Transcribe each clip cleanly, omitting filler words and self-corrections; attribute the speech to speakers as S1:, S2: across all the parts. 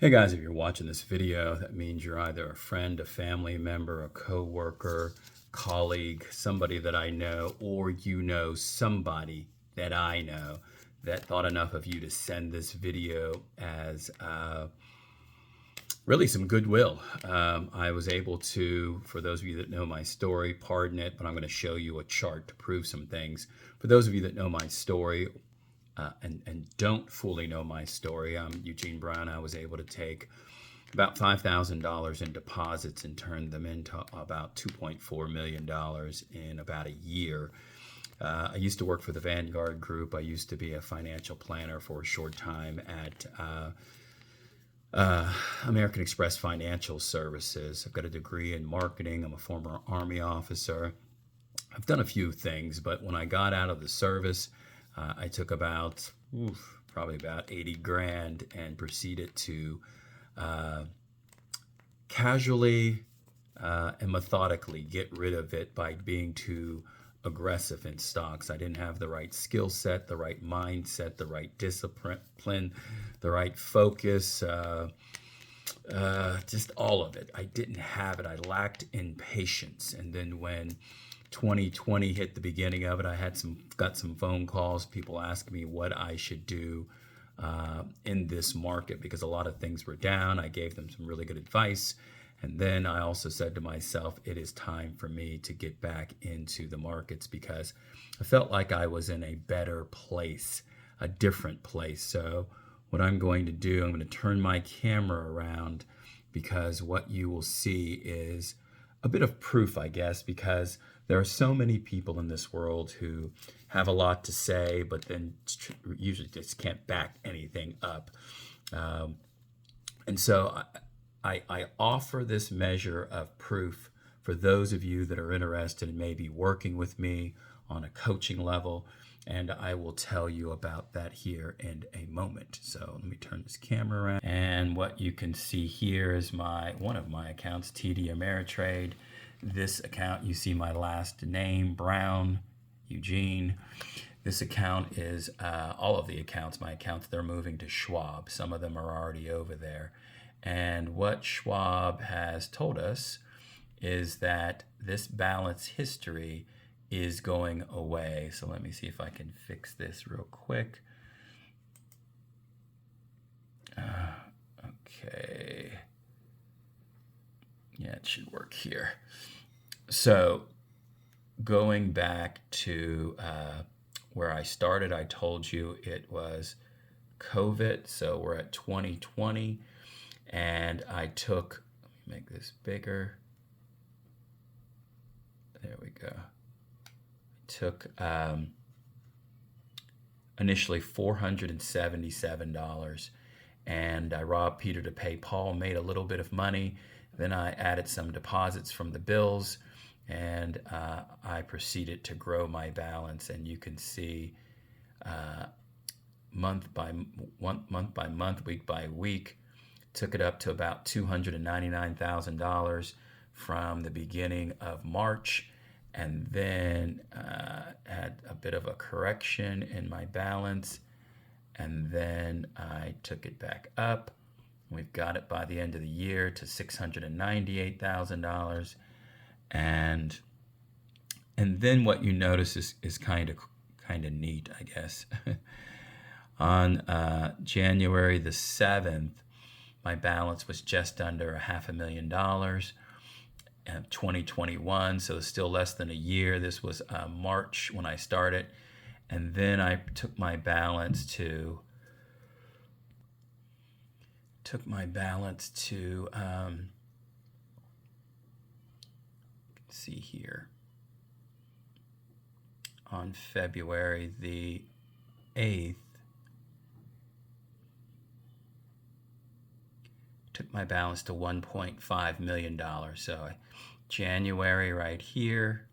S1: Hey guys, if you're watching this video, that means you're either a friend, a family member, a coworker, colleague, somebody that I know, or you know somebody that I know that thought enough of you to send this video as really some goodwill. I was able to, for those of you that know my story, pardon it, but I'm going to show you a chart to prove some things. For those of you that know my story, and don't fully know my story, I'm Eugene Brown. I was able to take about $5,000 in deposits and turned them into about $2.4 million in about a year. I used to work for the Vanguard Group. I used to be a financial planner for a short time at American Express Financial Services. I've got a degree in marketing. I'm a former Army officer. I've done a few things, but when I got out of the service, I took probably about 80 grand and proceeded to casually and methodically get rid of it by being too aggressive in stocks. I didn't have the right skill set, the right mindset, the right discipline, the right focus, just all of it. I didn't have it. I lacked in patience. And then when 2020 hit the beginning of it, I got some phone calls, people asking me what I should do in this market because a lot of things were down. I gave them some really good advice. And then I also said to myself, it is time for me to get back into the markets because I felt like I was in a better place, a different place. So what I'm going to do, I'm going to turn my camera around because what you will see is a bit of proof, I guess, because there are so many people in this world who have a lot to say, but then usually just can't back anything up. And so I offer this measure of proof for those of you that are interested in maybe working with me on a coaching level. And I will tell you about that here in a moment. So let me turn this camera around. And what you can see here is one of my accounts, TD Ameritrade. This account, you see my last name, Brown, Eugene. This account is all of the accounts, my accounts, they're moving to Schwab. Some of them are already over there. And what Schwab has told us is that this balance history is going away. So let me see if I can fix this real quick. Okay. Yeah, it should work here. So going back to where I started, I told you it was COVID. So we're at 2020. And I took, let me make this bigger. There we go. I took initially $477 and I robbed Peter to pay Paul, made a little bit of money. Then I added some deposits from the bills and I proceeded to grow my balance. And you can see month by month, week by week, took it up to about $299,000 from the beginning of March, and then had a bit of a correction in my balance, and then I took it back up. We've got it by the end of the year to $698,000, and then what you notice is kind of neat, I guess. On January the 7th, my balance was just under $500,000. 2021, so still less than a year. This was March when I started, and then I took my balance to see here on February the 8th. Took my balance to $1.5 million. So January right here,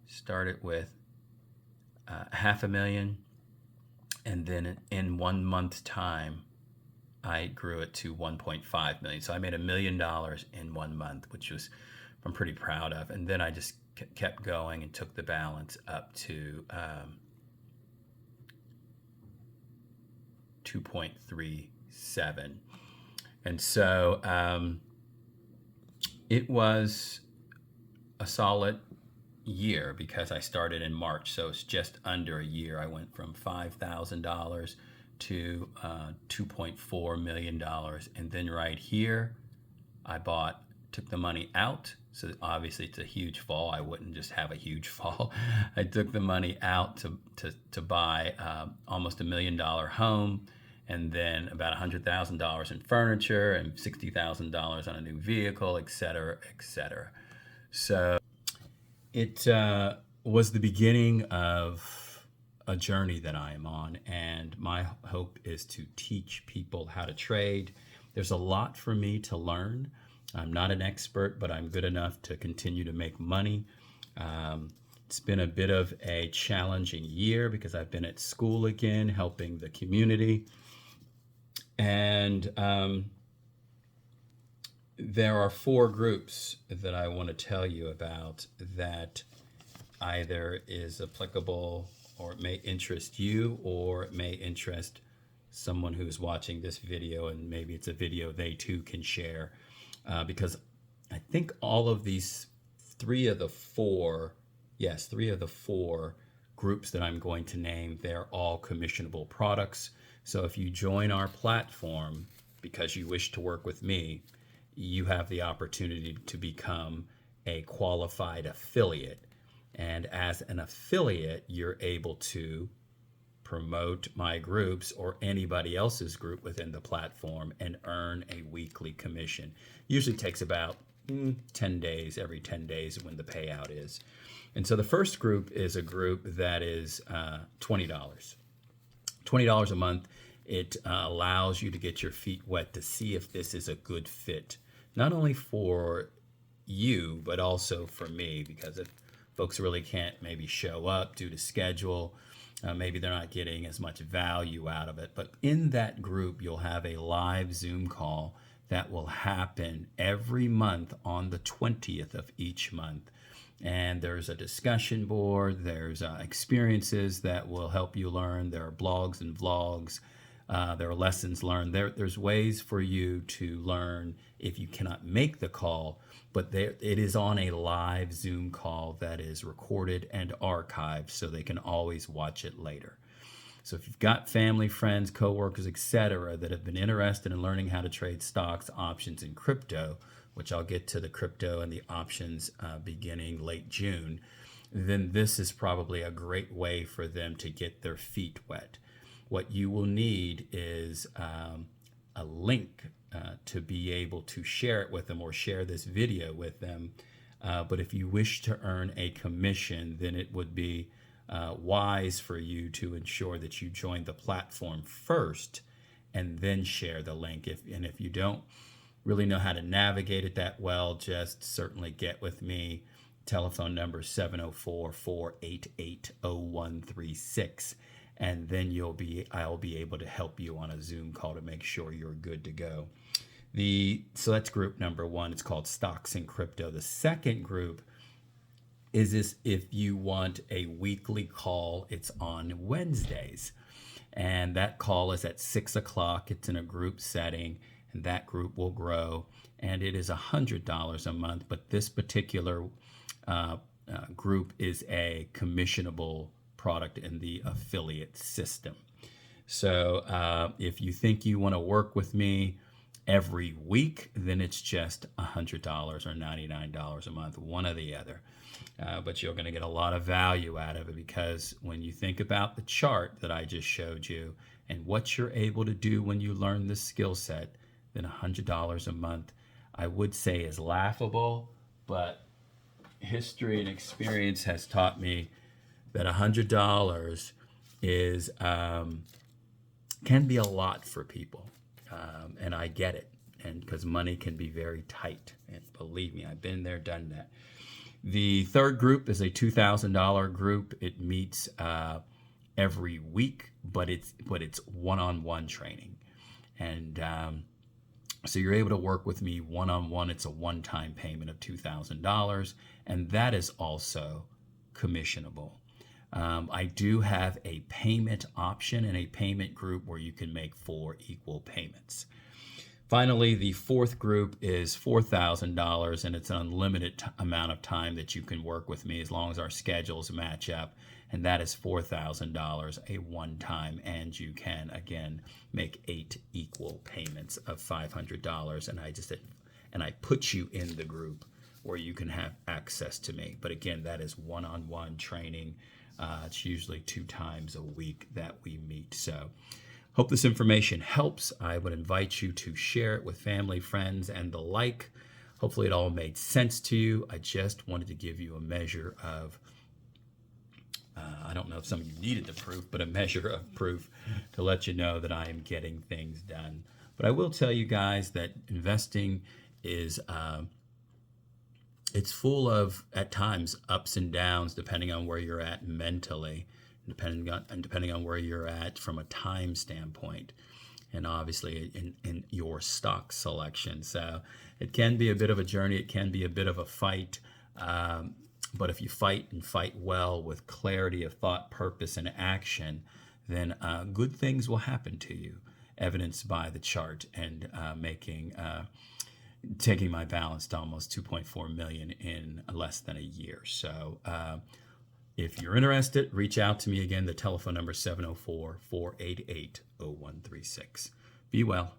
S1: started with $500,000, and then in 1 month's time, I grew it to $1.5 million. So I made $1 million in 1 month, which I'm pretty proud of. And then I just kept going and took the balance up to 2.37. And so it was a solid year because I started in March. So it's just under a year. I went from $5,000 to $2.4 million. And then right here, I took the money out. So obviously it's a huge fall. I wouldn't just have a huge fall. I took the money out to buy almost $1 million home, and then about $100,000 in furniture and $60,000 on a new vehicle, et cetera, et cetera. So it was the beginning of a journey that I am on, and my hope is to teach people how to trade. There's a lot for me to learn. I'm not an expert, but I'm good enough to continue to make money. It's been a bit of a challenging year because I've been at school again, helping the community. And there are 4 groups that I want to tell you about that either is applicable or it may interest you, or it may interest someone who's watching this video, and maybe it's a video they too can share. Because I think all of these 3 of the 4 groups that I'm going to name, they're all commissionable products. So if you join our platform because you wish to work with me, you have the opportunity to become a qualified affiliate. And as an affiliate, you're able to promote my groups or anybody else's group within the platform and earn a weekly commission. Usually takes about 10 days, every 10 days when the payout is. And so the first group is a group that is $20. $20 a month. It allows you to get your feet wet to see if this is a good fit, not only for you, but also for me, because if folks really can't maybe show up due to schedule, maybe they're not getting as much value out of it. But in that group, you'll have a live Zoom call that will happen every month on the 20th of each month. And there's a discussion board, there's experiences that will help you learn, there are blogs and vlogs, there are lessons learned. There's ways for you to learn if you cannot make the call, but it is on a live Zoom call that is recorded and archived so they can always watch it later. So if you've got family, friends, coworkers, etc., that have been interested in learning how to trade stocks, options, and crypto, which I'll get to the crypto and the options beginning late June, then this is probably a great way for them to get their feet wet. What you will need is a link to be able to share it with them or share this video with them. But if you wish to earn a commission, then it would be wise for you to ensure that you join the platform first and then share the link. If you don't really know how to navigate it that well, just certainly get with me. Telephone number 704-488-0136. And then I'll be able to help you on a Zoom call to make sure you're good to go. So that's group number 1. It's called Stocks and Crypto. The second group is this: if you want a weekly call, it's on Wednesdays. And that call is at 6 o'clock. It's in a group setting, and that group will grow. And it is $100 a month. But this particular group is a commissionable product in the affiliate system. So if you think you want to work with me every week, then it's just $100 or $99 a month, one or the other. But you're going to get a lot of value out of it, because when you think about the chart that I just showed you and what you're able to do when you learn this skill set, then $100 a month, I would say, is laughable. But history and experience has taught me that $100 is can be a lot for people, and I get it, and because money can be very tight, and believe me, I've been there, done that. The third group is a $2,000 group. It meets every week, but it's one-on-one training, and so you're able to work with me one-on-one. It's a one-time payment of $2,000, and that is also commissionable. I do have a payment option and a payment group where you can make 4 equal payments. Finally, the fourth group is $4,000, and it's an unlimited amount of time that you can work with me as long as our schedules match up. And that is $4,000, a one-time, and you can, again, make 8 equal payments of $500. And I put you in the group where you can have access to me. But again, that is one-on-one training. It's usually 2 times a week that we meet. So hope this information helps. I would invite you to share it with family, friends, and the like. Hopefully it all made sense to you. I just wanted to give you a measure of, I don't know if some of you needed the proof, but a measure of proof to let you know that I am getting things done. But I will tell you guys that investing is, it's full of, at times, ups and downs, depending on where you're at mentally, depending on where you're at from a time standpoint, and obviously in your stock selection. So it can be a bit of a journey. It can be a bit of a fight. But if you fight and fight well with clarity of thought, purpose, and action, then good things will happen to you, evidenced by the chart and taking my balance to almost 2.4 million in less than a year. So if you're interested, reach out to me again. The telephone number is 704-488-0136. Be well.